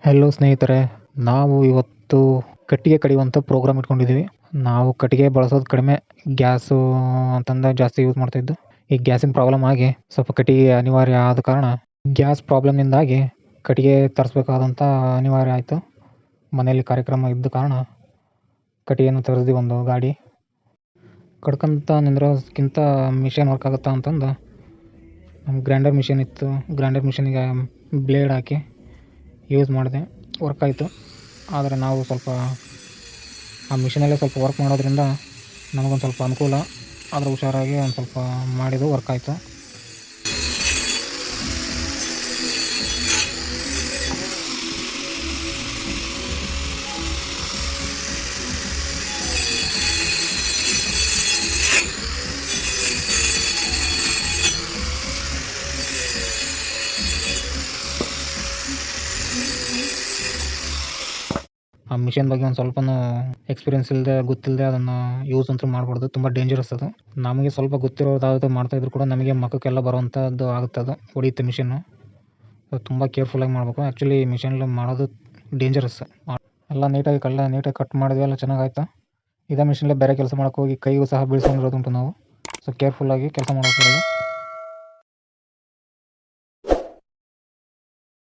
Hello ಸ್ನೇಹಿತರೆ, ನಾವು ಇವತ್ತು ಕಟ್ಟಿಗೆ ಕಡಿಯುವಂಥ ಪ್ರೋಗ್ರಾಮ್ ಇಟ್ಕೊಂಡಿದ್ದೀವಿ. ನಾವು ಕಟ್ಟಿಗೆ ಬಳಸೋದು ಕಡಿಮೆ, ಗ್ಯಾಸು ಅಂತಂದು ಜಾಸ್ತಿ ಯೂಸ್ ಮಾಡ್ತಾಯಿದ್ದು. ಈ ಗ್ಯಾಸಿನ ಪ್ರಾಬ್ಲಮ್ ಆಗಿ ಸ್ವಲ್ಪ ಕಟ್ಟಿಗೆ ಅನಿವಾರ್ಯ ಆದ ಕಾರಣ, ಗ್ಯಾಸ್ ಪ್ರಾಬ್ಲಮ್ನಿಂದಾಗಿ ಕಟ್ಟಿಗೆ ತರಿಸ್ಬೇಕಾದಂಥ ಅನಿವಾರ್ಯ ಆಯಿತು. ಮನೆಯಲ್ಲಿ ಕಾರ್ಯಕ್ರಮ ಇದ್ದ ಕಾರಣ ಕಟ್ಟಿಗೆಯನ್ನು ತರಿಸಿದ್ವಿ. ಒಂದು ಗಾಡಿ ಕಡ್ಕೊಂತ ನಿಂದ್ರೋದಕ್ಕಿಂತ ಮಿಷನ್ ವರ್ಕ್ ಆಗುತ್ತಾ ಅಂತಂದು ನಮ್ಮ ಗ್ರೈಂಡರ್ ಮಿಷನ್ ಇತ್ತು. ಗ್ರೈಂಡರ್ ಮಿಷನಿಗೆ ಬ್ಲೇಡ್ ಹಾಕಿ ಯೂಸ್ ಮಾಡಿದೆ, ವರ್ಕ್ ಆಯಿತು. ಆದರೆ ನಾವು ಸ್ವಲ್ಪ ಆ ಮಿಷನಲ್ಲೇ ಸ್ವಲ್ಪ ವರ್ಕ್ ಮಾಡೋದ್ರಿಂದ ನಮಗೊಂದು ಸ್ವಲ್ಪ ಅನುಕೂಲ. ಆದರೆ ಹುಷಾರಾಗಿ ಒಂದು ಸ್ವಲ್ಪ ಮಾಡಿದ್ದು ವರ್ಕ್ ಆಯಿತು. ಆ ಮಿಷನ್ ಬಗ್ಗೆ ಒಂದು ಸ್ವಲ್ಪನೂ ಎಕ್ಸ್ಪೀರಿಯೆನ್ಸ್ ಇಲ್ಲದೆ, ಗೊತ್ತಿಲ್ಲದೆ ಅದನ್ನು ಯೂಸ್ ಅಂತೂ ಮಾಡಬಾರ್ದು. ತುಂಬ ಡೇಂಜರಸ್ ಅದು. ನಮಗೆ ಸ್ವಲ್ಪ ಗೊತ್ತಿರೋದಾவது ಮಾಡ್ತಾಯಿದ್ರು ಕೂಡ ನಮಗೆ ಮಖಕ್ಕೆಲ್ಲ ಬರುವಂಥದ್ದು ಆಗುತ್ತೆ. ಅದು ಹೊಡೆಯುತ್ತೆ ಮಿಷನ್ನು. ತುಂಬ ಕೇರ್ಫುಲ್ಲಾಗಿ ಮಾಡಬೇಕು. ಆ್ಯಕ್ಚುಲಿ ಮಿಷನಲ್ಲಿ ಮಾಡೋದು ಡೇಂಜರಸ್. ಎಲ್ಲ ನೀಟಾಗಿ ಕಟ್ ಮಾಡಿದ್ವಿ, ಎಲ್ಲ ಚೆನ್ನಾಗಾಯ್ತು. ಇದೇ ಮಿಷನಲ್ಲೇ ಬೇರೆ ಕೆಲಸ ಮಾಡೋಕ್ಕೆ ಹೋಗಿ ಕೈಗೂ ಸಹ ಬೀಳ್ಸ್ಕೊಂಡಿರೋದುಂಟು ನಾವು. ಸೊ ಕೇರ್ಫುಲ್ಲಾಗಿ ಕೆಲಸ ಮಾಡೋಕೆ